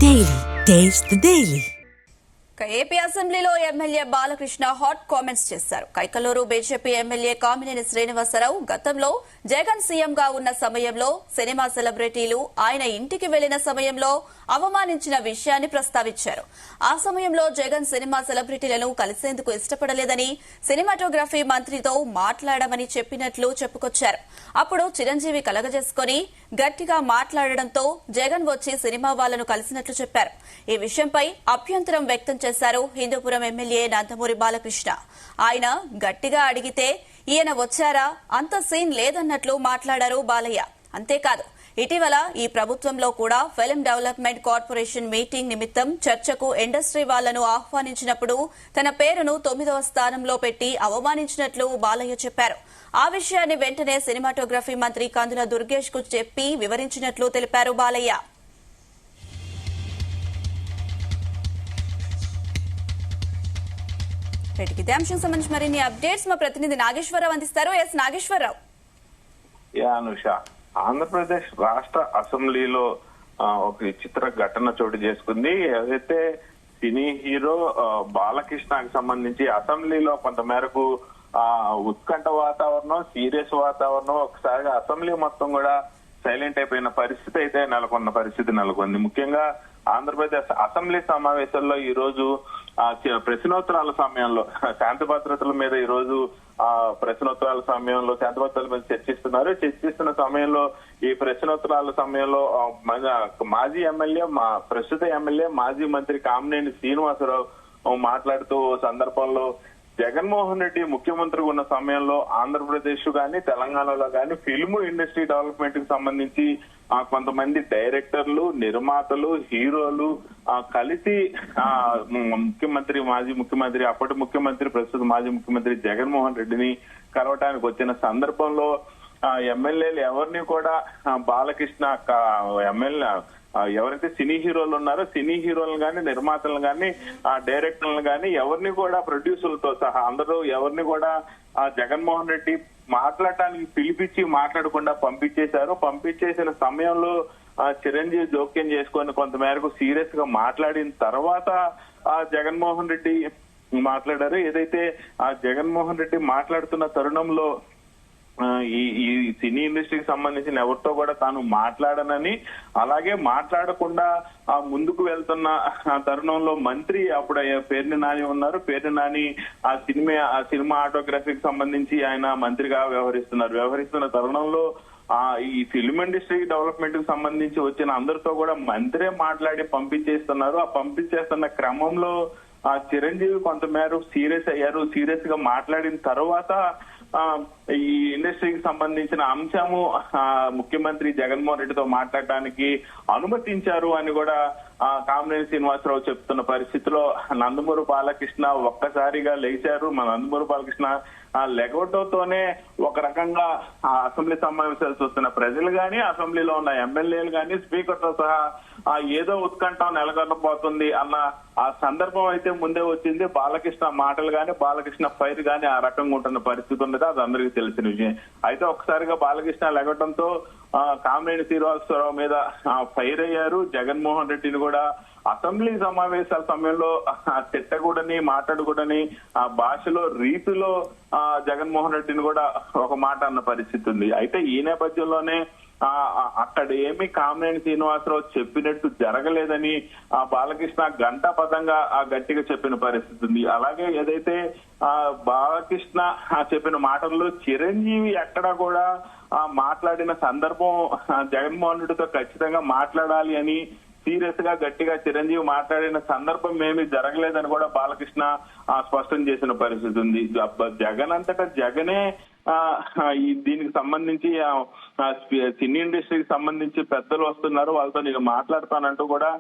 Daily. Taste the Daily. AP అసెంబ్లీలో MLA Balakrishna hot comments చేశారు. Kaikaluru BJP MLA Kamineni Srinivasarao గతంలో జగన్ సీఎంగా ఉన్న సమయంలో సినిమా సెలబ్రిటీలు ఆయన ఇంటికి వెళ్లిన సమయంలో అవమానించిన విషయాన్ని ప్రస్తావించారు. ఆ సమయంలో జగన్ సినిమా సెలబ్రిటీలను కలిసేందుకు ఇష్టపడలేదని, సినిమాటోగ్రఫీ మంత్రితో మాట్లాడమని చెప్పినట్లు చెప్పుకొచ్చారు. అప్పుడు చిరంజీవి కలగజేసుకుని గట్టిగా మాట్లాడడంతో జగన్ వచ్చి సినిమా వాళ్లను కలిసినట్లు చెప్పారు. ఈ విషయంపై అభ్యంతరం వ్యక్తం చేశారు హిందూపురం ఎమ్మెల్యే నందమూరి బాలకృష్ణ. ఆయన గట్టిగా అడిగితే ఈయన వచ్చారా, అంత సీన్ లేదన్నట్లు మాట్లాడారు బాలయ్య. అంతేకాదు, ఇటీవల ఈ ప్రభుత్వంలో కూడా ఫిల్మ్ డెవలప్మెంట్ కార్పొరేషన్ మీటింగ్ నిమిత్తం చర్చకు ఇండస్ట్రీ వాళ్లను ఆహ్వానించినప్పుడు తన పేరును 9వ స్థానంలో పెట్టి అవమానించినట్లు బాలయ్య చెప్పారు. ఆ విషయాన్ని వెంటనే సినిమాటోగ్రఫీ మంత్రి కందుల దుర్గేష్ కు చెప్పి వివరించినట్లు తెలిపారు బాలయ్య. ఇదే అంశం సంబంధించి మరిన్ని అప్డేట్స్ మా ప్రతినిధి నాగేశ్వరరావు అందిస్తారు. నాగేశ్వరరావు. ఆంధ్రప్రదేశ్ రాష్ట్ర అసెంబ్లీలో ఒక విచిత్ర ఘటన చోటు చేసుకుంది. ఏదైతే సినీ హీరో బాలకృష్ణకి సంబంధించి అసెంబ్లీలో కొంత మేరకు ఉత్కంఠ వాతావరణం, సీరియస్ వాతావరణం, ఒకసారిగా అసెంబ్లీ మొత్తం కూడా సైలెంట్ అయిపోయిన పరిస్థితి అయితే నెలకొంది. ముఖ్యంగా ఆంధ్రప్రదేశ్ అసెంబ్లీ సమావేశాల్లో ఈ రోజు ప్రశ్నోత్తరాల సమయంలో శాంతి భద్రతల మీద ఈ రోజు ప్రశ్నోత్తరాల సమయంలో శాంతి భద్రతల మీద చర్చిస్తున్న సమయంలో ఈ ప్రశ్నోత్తరాల సమయంలో మాజీ ఎమ్మెల్యే ప్రస్తుత ఎమ్మెల్యే మాజీ మంత్రి కామినేని శ్రీనివాసరావు మాట్లాడుతూ సందర్భంలో జగన్మోహన్ రెడ్డి ముఖ్యమంత్రిగా ఉన్న సమయంలో ఆంధ్రప్రదేశ్ గాని తెలంగాణలో గాని ఫిల్మ్ ఇండస్ట్రీ డెవలప్మెంట్ కి సంబంధించి కొంతమంది డైరెక్టర్లు, నిర్మాతలు, హీరోలు కలిసి మాజీ ముఖ్యమంత్రి అప్పటి ముఖ్యమంత్రి ప్రస్తుత మాజీ ముఖ్యమంత్రి జగన్మోహన్ రెడ్డిని కలవటానికి వచ్చిన సందర్భంలో ఎమ్మెల్యేలు ఎవరిని కూడా బాలకృష్ణ ఎమ్మెల్యే ఎవరైతే సినీ హీరోలు ఉన్నారో సినీ హీరోలను గాని, నిర్మాతలను గాని, డైరెక్టర్లను గాని ఎవరిని కూడా ప్రొడ్యూసర్లతో సహా అందరూ ఎవరిని కూడా జగన్మోహన్ రెడ్డి మాట్లాడటానికి పిలిపించి మాట్లాడకుండా పంపించేసిన సమయంలో చిరంజీవి జోక్యం చేసుకొని కొంతమేరకు సీరియస్ గా మాట్లాడిన తర్వాత జగన్మోహన్ రెడ్డి మాట్లాడారు. ఏదైతే జగన్మోహన్ రెడ్డి మాట్లాడుతున్న తరుణంలో ఈ సినీ ఇండస్ట్రీకి సంబంధించిన ఎవరితో కూడా తాను మాట్లాడనని, అలాగే మాట్లాడకుండా ముందుకు వెళ్తున్న తరుణంలో మంత్రి అప్పుడు పేర్ని నాని ఉన్నారు. పేర్ని నాని సినిమా ఆటోగ్రఫీకి సంబంధించి ఆయన మంత్రిగా వ్యవహరిస్తున్న తరుణంలో ఈ ఫిల్మ్ ఇండస్ట్రీ డెవలప్మెంట్ కి సంబంధించి వచ్చిన అందరితో కూడా మంత్రే మాట్లాడి పంపించేస్తున్నారు. ఆ పంపించేస్తున్న క్రమంలో చిరంజీవి కొంతమేర సీరియస్ గా మాట్లాడిన తర్వాత ఈ ఇండస్ట్రీకి సంబంధించిన అంశము ముఖ్యమంత్రి జగన్మోహన్ రెడ్డితో మాట్లాడటానికి అనుమతించారు అని కూడా కామినేని శ్రీనివాసరావు చెప్తున్న పరిస్థితిలో నందమూరి బాలకృష్ణ ఒక్కసారిగా లేచారు. నందమూరి బాలకృష్ణ లెగవటంతోనే ఒక రకంగా అసెంబ్లీ సమావేశాలు చూస్తున్న ప్రజలు గాని, అసెంబ్లీలో ఉన్న ఎమ్మెల్యేలు గాని, స్పీకర్ తో సహా ఏదో ఉత్కంఠం నెలకొనబోతుంది అన్న ఆ సందర్భం అయితే ముందే వచ్చింది. బాలకృష్ణ మాటలు గాని, బాలకృష్ణ ఫైర్ గాని ఆ రకంగా ఉంటున్న పరిస్థితి ఉండదు, అది అందరికీ తెలిసిన విషయం. అయితే ఒక్కసారిగా బాలకృష్ణ లెగటంతో కామినేని శ్రీనివాసరావు మీద ఫైర్ అయ్యారు. జగన్మోహన్ రెడ్డిని కూడా అసెంబ్లీ సమావేశాల సమయంలో తిట్టకూడని, మాట్లాడకూడని ఆ భాషలో రీతిలో జగన్మోహన్ రెడ్డిని కూడా ఒక మాట అన్న పరిస్థితి ఉంది. అయితే ఈ నేపథ్యంలోనే అక్కడ ఏమి కామినేని శ్రీనివాసరావు చెప్పినట్టు జరగలేదని బాలకృష్ణ గంటాపదంగా గట్టిగా చెప్పిన పరిస్థితి ఉంది. అలాగే ఏదైతే బాలకృష్ణ చెప్పిన మాటల్లో చిరంజీవి ఎక్కడా కూడా మాట్లాడిన సందర్భం జగన్మోహన్ రెడ్డితో ఖచ్చితంగా మాట్లాడాలి అని సీరియస్ గా గట్టిగా చిరంజీవి మాట్లాడిన సందర్భం ఏమీ జరగలేదని కూడా బాలకృష్ణ స్పష్టం చేసిన పరిస్థితి ఉంది. జగన్ అంతటా జగనే దీనికి సంబంధించి సినీ ఇండస్ట్రీకి సంబంధించి పెద్దలు వస్తున్నారు, వాళ్ళతో నేను మాట్లాడతానంటూ కూడా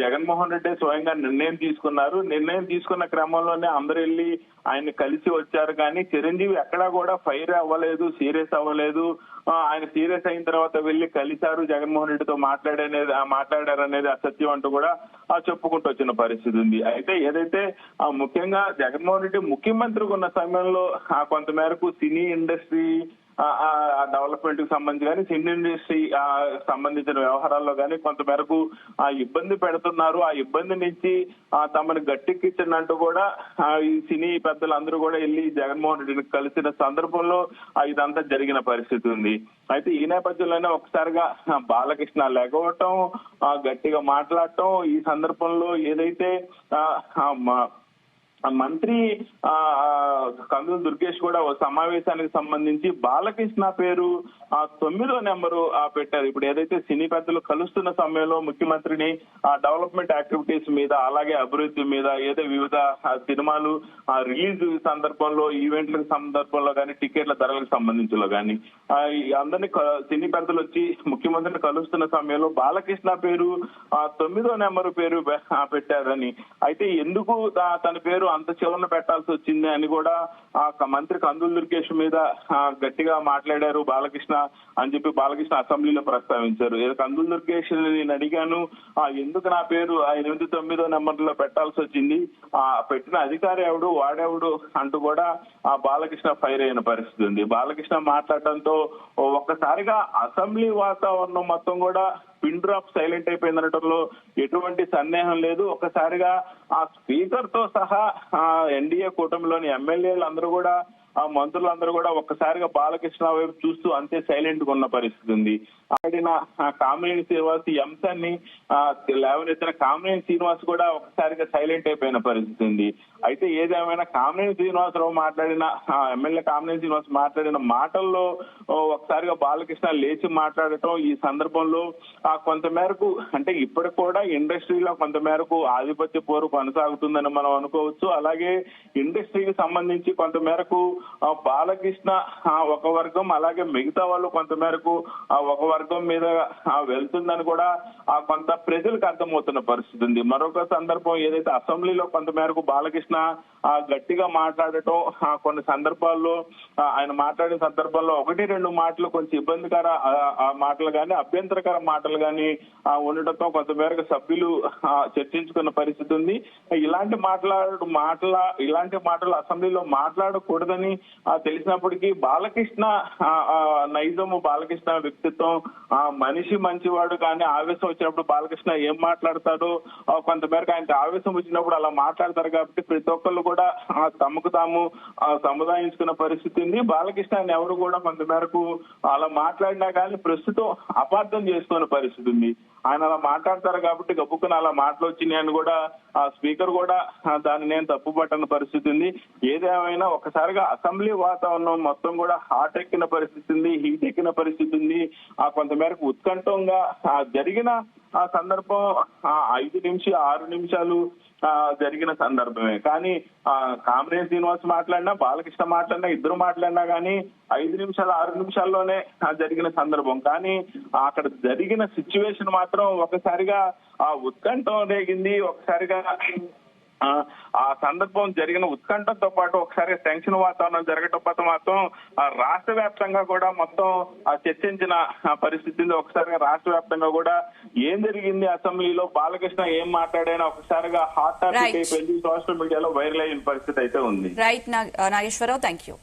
జగన్మోహన్ రెడ్డి స్వయంగా నిర్ణయం తీసుకున్నారు. నిర్ణయం తీసుకున్న క్రమంలోనే అందరూ వెళ్ళి ఆయన కలిసి వచ్చారు. కానీ చిరంజీవి ఎక్కడా కూడా ఫైర్ అవ్వలేదు, సీరియస్ అవ్వలేదు. ఆయన సీరియస్ అయిన తర్వాత వెళ్లి కలిశారు, జగన్మోహన్ రెడ్డితో మాట్లాడారనేది అసత్యం అంటూ కూడా చెప్పుకుంటూ వచ్చిన పరిస్థితి ఉంది. అయితే ఏదైతే ముఖ్యంగా జగన్మోహన్ రెడ్డి ముఖ్యమంత్రిగా ఉన్న సమయంలో కొంతమేరకు సినీ ఇండస్ట్రీ డెవలప్మెంట్ కి సంబంధించి కానీ సినీ ఇండస్ట్రీ సంబంధించిన వ్యవహారాల్లో కానీ కొంతమేరకు ఇబ్బంది పెడుతున్నారు. ఆ ఇబ్బంది నుంచి తమను గట్టెక్కించినట్టు కూడా ఈ సినీ పెద్దలందరూ కూడా వెళ్ళి జగన్మోహన్ రెడ్డిని కలిసిన సందర్భంలో ఇదంతా జరిగిన పరిస్థితి ఉంది. అయితే ఈ నేపథ్యంలోనే ఒకసారిగా బాలకృష్ణ లెగవటం, గట్టిగా మాట్లాడటం, ఈ సందర్భంలో ఏదైతే మంత్రి కందుల దుర్గేష్ కూడా ఓ సమావేశానికి సంబంధించి బాలకృష్ణ పేరు 9వ నెంబరు పెట్టారు. ఇప్పుడు ఏదైతే సినీ పెద్దలు కలుస్తున్న సమయంలో ముఖ్యమంత్రిని డెవలప్మెంట్ యాక్టివిటీస్ మీద, అలాగే అభివృద్ధి మీద, ఏదో వివిధ సినిమాలు రిలీజ్ సందర్భంలో, ఈవెంట్ల సందర్భంలో కానీ, టికెట్ల ధరలకు సంబంధించిలో కానీ అందరినీ సినీ పెద్దలు వచ్చి ముఖ్యమంత్రిని కలుస్తున్న సమయంలో బాలకృష్ణ పేరు 9వ నెంబరు పేరు పెట్టారని, అయితే ఎందుకు తన పేరు అంత చివరన పెట్టాల్సి వచ్చింది అని కూడా మంత్రి కందుల దుర్గేష్ మీద గట్టిగా మాట్లాడారు బాలకృష్ణ అని చెప్పి బాలకృష్ణ అసెంబ్లీలో ప్రస్తావించారు. కందుల దుర్గేష్ నేను అడిగాను, ఎందుకు నా పేరు 8, 9వ నెంబర్లో పెట్టాల్సి వచ్చింది, పెట్టిన అధికారి ఎవడు, వాడెవడు అంటూ కూడా బాలకృష్ణ ఫైర్ అయిన పరిస్థితి ఉంది. బాలకృష్ణ మాట్లాడటంతో ఒక్కసారిగా అసెంబ్లీ వాతావరణం మొత్తం కూడా పిన్ డ్రాప్ సైలెంట్ అయిపోయిందనటంలో ఎటువంటి సందేహం లేదు. ఒక్కసారిగా ఆ స్పీకర్ తో సహా ఎన్డీఏ కూటమిలోని ఎమ్మెల్యేలు అందరూ కూడా, మంత్రులందరూ కూడా ఒక్కసారిగా బాలకృష్ణ వైపు చూస్తూ అంతే సైలెంట్ గా ఉన్న పరిస్థితి ఉంది. ఆడిన కామినేని శ్రీనివాస్ ఈ అంశాన్ని లేవనెత్తిన కామినేని శ్రీనివాస్ కూడా ఒకసారిగా సైలెంట్ అయిపోయిన పరిస్థితి ఉంది. అయితే ఏదేమైనా కామినేని శ్రీనివాసరావు మాట్లాడిన ఎమ్మెల్యే కామినేని శ్రీనివాస్ మాట్లాడిన మాటల్లో ఒకసారిగా బాలకృష్ణ లేచి మాట్లాడటం, ఈ సందర్భంలో కొంతమేరకు అంటే ఇప్పటికి కూడా ఇండస్ట్రీలో కొంతమేరకు ఆధిపత్య పోరు కొనసాగుతుందని మనం అనుకోవచ్చు. అలాగే ఇండస్ట్రీకి సంబంధించి కొంతమేరకు బాలకృష్ణ ఒక వర్గం, అలాగే మిగతా వాళ్ళు కొంతమేరకు ఒక వర్గం మీద వెళ్తుందని కూడా కొంత ప్రజలకు అర్థమవుతున్న పరిస్థితి ఉంది. మరొక సందర్భం ఏదైతే అసెంబ్లీలో కొంతమేరకు బాలకృష్ణ గట్టిగా మాట్లాడటం, కొన్ని సందర్భాల్లో ఆయన మాట్లాడిన సందర్భాల్లో 1-2 మాటలు కొంచెం ఇబ్బందికర మాటలు కానీ, అభ్యంతరకర మాటలు కానీ ఉండటంతో కొంతమేరకు సభ్యులు చర్చించుకున్న పరిస్థితి ఉంది. ఇలాంటి మాటలు అసెంబ్లీలో మాట్లాడకూడదని తెలిసినప్పటికీ బాలకృష్ణ నైజము, బాలకృష్ణ వ్యక్తిత్వం, మనిషి మంచివాడు కానీ ఆవేశం వచ్చినప్పుడు బాలకృష్ణ ఏం మాట్లాడతాడో కొంతమేరకు ఆయనకి ఆవేశం వచ్చినప్పుడు అలా మాట్లాడతారు కాబట్టి ప్రతి ఒక్కళ్ళు కూడా తమకు తాము సముదాయించుకున్న పరిస్థితి ఉంది. బాలకృష్ణ ఎవరు కూడా కొంతమేరకు అలా మాట్లాడినా కానీ ప్రస్తుతం అపార్థం చేసుకున్న పరిస్థితి ఉంది. ఆయన అలా మాట్లాడతారు కాబట్టి గబుక్కున అలా మాటలు వచ్చినాయని కూడా స్పీకర్ కూడా దాన్ని నేను తప్పుపట్టని పరిస్థితి ఉంది. ఏదేమైనా ఒకసారిగా అసెంబ్లీ వాతావరణం మొత్తం కూడా హాట్ ఎక్కిన పరిస్థితి ఉంది, హీట్ ఎక్కిన పరిస్థితి ఉంది. కొంతమేరకు ఉత్కంఠంగా జరిగిన సందర్భం 5-6 నిమిషాలు జరిగిన సందర్భమే. కానీ కామినేని శ్రీనివాస్ మాట్లాడినా, బాలకృష్ణ మాట్లాడినా, ఇద్దరు మాట్లాడినా కానీ 5 నిమిషాలు 6 నిమిషాల్లోనే జరిగిన సందర్భం. కానీ అక్కడ జరిగిన సిచ్యువేషన్ మాత్రం ఒకసారిగా ఉత్కంఠం రేగింది. ఒకసారిగా ఆ సందర్భం జరిగిన ఉత్కంఠంతో పాటు ఒకసారి టెన్షన్ వాతావరణం జరగటం మాత్రం రాష్ట్ర వ్యాప్తంగా కూడా మొత్తం చర్చించిన పరిస్థితి. ఒకసారిగా రాష్ట్ర వ్యాప్తంగా కూడా ఏం జరిగింది అసెంబ్లీలో, బాలకృష్ణ ఏం మాట్లాడైనా ఒకసారిగా హాట్ టాపిక్ అయిపోయింది, సోషల్ మీడియాలో వైరల్ అయిన పరిస్థితి అయితే ఉంది. Right Nageswara Rao, thank you.